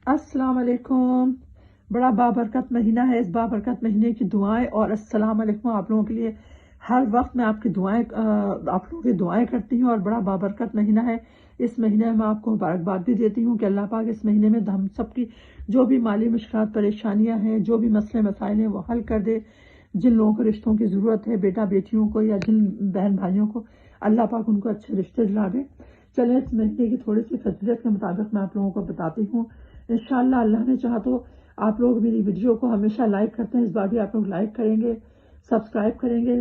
अस्सलाम वालेकुम। बड़ा बाबरकत महीना है। इस बाबरकत महीने की दुआएं और अस्सलाम वालेकुम आप लोगों के लिए। हर वक्त मैं आपकी दुआएं आप लोगों की दुआएं करती हूँ और बड़ा बाबरकत महीना है। इस महीने में मैं आपको मुबारकबाद भी देती हूँ कि अल्लाह पाक इस महीने में हम सब की जो भी माली मुश्किलात परेशानियां हैं, जो भी मसले मसाइल हैं, वो हल कर दे। जिन लोगों को रिश्तों की ज़रूरत है, बेटा बेटियों को या जिन बहन भाइयों को, अल्लाह पाक उनको अच्छे रिश्ते दिला दे। चले इस महीने की थोड़ी सी फजीलत के मुताबिक मैं आप लोगों को बताती हूँ। इंशाअल्लाह अल्लाह ने चाहा तो आप लोग मेरी वीडियो को हमेशा लाइक करते हैं, इस बार भी आप लोग लाइक करेंगे, सब्सक्राइब करेंगे।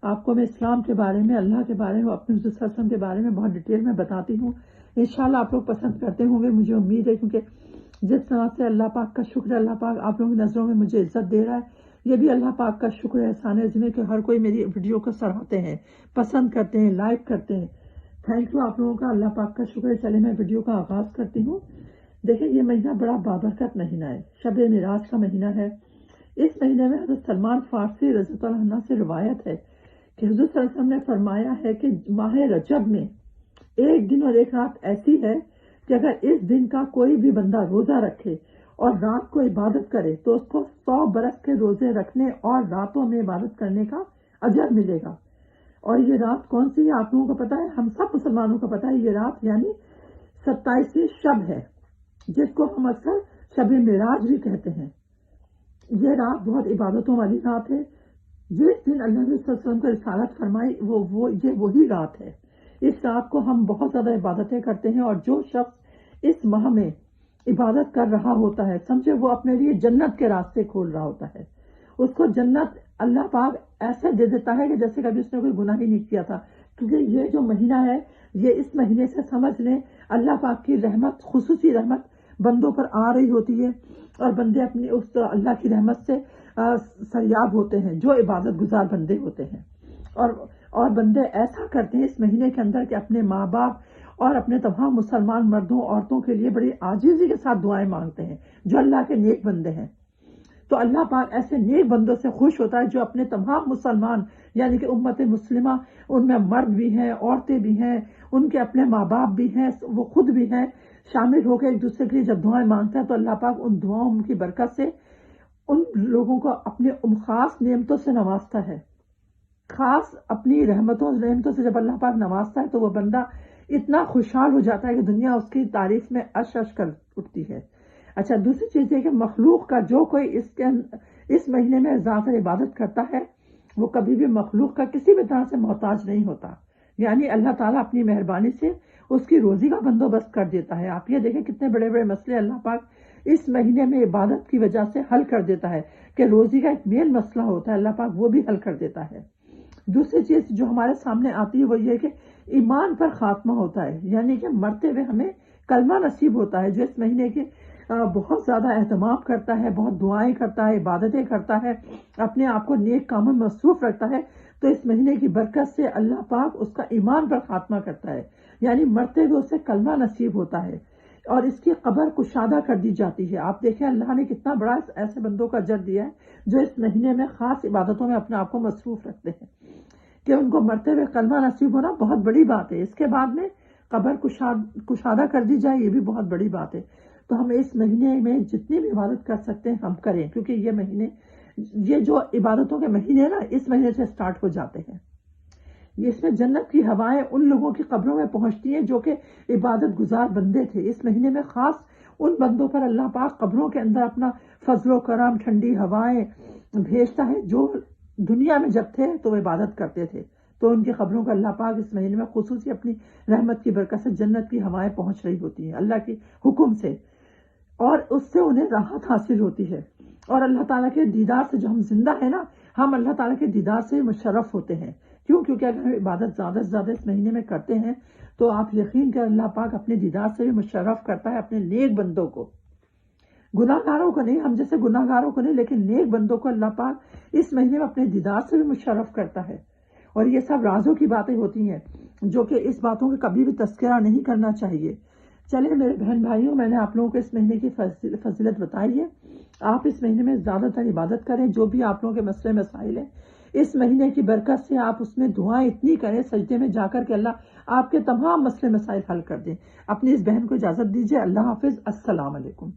आपको मैं इस्लाम के बारे में, अल्लाह के बारे में, अपने हुज़ूर के बारे में बहुत डिटेल में बताती हूँ। इंशाअल्लाह आप लोग पसंद करते होंगे, मुझे उम्मीद है, क्योंकि जिस तरह से अल्लाह पाक का शुक्र है, अल्लाह पाक आप लोगों की नज़रों में मुझे इज्जत दे रहा है, ये भी अल्लाह पाक का शुक्र है, एहसान है, जिन्हें कि हर कोई मेरी वीडियो को सराहते हैं, पसंद करते हैं, लाइक करते हैं। थैंक यू आप लोगों का, अल्लाह पाक का शुक्र है। चले मैं वीडियो का आगाज करती हूँ। देखिए, ये महीना बड़ा बाबरकत महीना है, शब मिराज का महीना है। इस महीने में हज़रत सलमान फारसी रज़ियल्लाहु अन्हु से रिवायत है कि हुज़ूर सल्लल्लाहु अलैहि वसल्लम ने फरमाया है कि माह रजब में एक दिन और एक रात ऐसी है कि अगर इस दिन का कोई भी बंदा रोजा रखे और रात को इबादत करे तो उसको 100 बरस के रोजे रखने और रातों में इबादत करने का अजर मिलेगा। और ये रात कौन सी है आप लोगों को पता है? हम सब मुसलमानों को पता है। ये रात यानी 27वीं शब है, जिसको हम अक्सर शब मिराज भी कहते हैं। ये रात बहुत इबादतों वाली रात है। जिस दिन अल्लाह ने वसल्लम को रिसालत फरमाई ये वही रात है। इस रात को हम बहुत ज्यादा इबादतें करते हैं और जो शख्स इस माह में इबादत कर रहा होता है, समझे वो अपने लिए जन्नत के रास्ते खोल रहा होता है। उसको जन्नत अल्लाह पाक ऐसे दे देता है कि जैसे कभी उसने कोई गुनाह ही नहीं किया था। क्योंकि ये जो महीना है, ये इस महीने से समझ लें अल्लाह पाक की रहमत, खुसूसी रहमत बंदों पर आ रही होती है और बंदे अपनी उस अल्लाह की रहमत से सरयाब होते हैं, जो इबादत गुजार बंदे होते हैं। और बंदे ऐसा करते हैं इस महीने के अंदर कि अपने माँ बाप और अपने तमाम मुसलमान मर्दों औरतों के लिए बड़ी आजीजी के साथ दुआएं मांगते हैं, जो अल्लाह के नेक बंदे हैं। तो अल्लाह पाक ऐसे नेक बंदों से खुश होता है जो अपने तमाम मुसलमान यानी कि उम्मत मुस्लिमा, उनमें मर्द भी हैं, औरतें भी हैं, उनके अपने माँ बाप भी हैं, वो खुद भी हैं, शामिल होकर एक दूसरे के लिए जब दुआएं मांगते हैं तो अल्लाह पाक उन दुआओं की बरकत से उन लोगों को अपने खास नेमतों से नवाजता है। खास अपनी नेमतों से जब अल्लाह पाक नवाजता है तो वो बंदा इतना खुशहाल हो जाता है कि दुनिया उसकी तारीफ में अश अश कर उठती है। अच्छा, दूसरी चीज है कि मखलूक का जो कोई इस महीने में ज्यादा इबादत करता है, वो कभी भी मखलूक का किसी भी तरह से मोहताज नहीं होता। यानी अल्लाह ताला अपनी मेहरबानी से उसकी रोजी का बंदोबस्त कर देता है। आप ये देखें कितने बड़े बड़े मसले अल्लाह पाक इस महीने में इबादत की वजह से हल कर देता है कि रोजी का एक मेन मसला होता है, अल्लाह पाक वो भी हल कर देता है। दूसरी चीज जो हमारे सामने आती है वो ये कि ईमान पर खात्मा होता है, यानी कि मरते हुए हमें कलमा नसीब होता है। जो इस महीने के बहुत ज्यादा एहतमाम करता है, बहुत दुआएं करता है, इबादतें करता है, अपने आप को नेक कामों में मसरूफ रखता है, तो इस महीने की बरकत से अल्लाह पाक उसका ईमान पर खात्मा करता है, यानी मरते हुए उसे कलमा नसीब होता है और इसकी कब्र कुशादा कर दी जाती है। आप देखें अल्लाह ने कितना बड़ा ऐसे बंदों का अजर दिया है जो इस महीने में खास इबादतों में अपने आप को मसरूफ रखते हैं कि उनको मरते हुए कलमा नसीब होना बहुत बड़ी बात है। इसके बाद में कब्र कुशादा कर दी जाए, ये भी बहुत बड़ी बात है। तो हम इस महीने में जितनी भी इबादत कर सकते हैं हम करें, क्योंकि ये जो इबादतों के महीने ना इस महीने से स्टार्ट हो जाते हैं। इसमें जन्नत की हवाएं उन लोगों की कब्रों में पहुंचती हैं जो कि इबादत गुजार बंदे थे। इस महीने में खास उन बंदों पर अल्लाह पाक कब्रों के अंदर अपना फजलो करम, ठंडी हवाएं भेजता है जो दुनिया में जब थे तो वो इबादत करते थे, तो उनकी खबरों को अल्लाह पाक इस महीने में खुसूसी अपनी रहमत की बरकत से जन्नत की हवाएं पहुंच रही होती हैं अल्लाह के हुक्म से, और उससे उन्हें राहत हासिल होती है। और अल्लाह ताला के दीदार से जो हम जिंदा है ना, हम अल्लाह ताला के दीदार से मुशर्रफ होते हैं। क्योंकि अगर हम इबादत ज्यादा से ज्यादा इस महीने में करते हैं तो आप यकीन कर अल्लाह पाक अपने दीदार से भी मुशर्रफ करता है अपने नेक बंदों को, गुनाहगारों को नहीं, हम जैसे गुनाहगारों को नहीं, लेकिन नेक बंदों को अल्लाह पाक इस महीने में अपने दीदार से भी मुशर्रफ करता है। और ये सब राजों की बातें होती हैं जो कि इस बातों का कभी भी तस्करा नहीं करना चाहिए। चलिए मेरे बहन भाइयों, मैंने आप लोगों को इस महीने की फजीलत बताई है। आप इस महीने में ज्यादातर इबादत करें, जो भी आप लोगों के मसले मसाइल हैं इस महीने की बरकत से आप उसमें दुआएं इतनी करें सजदे में जाकर के अल्लाह आपके तमाम मसले मसाइल हल कर दें। अपनी इस बहन को इजाजत दीजिए। अल्लाह हाफिज, अस्सलाम वालेकुम।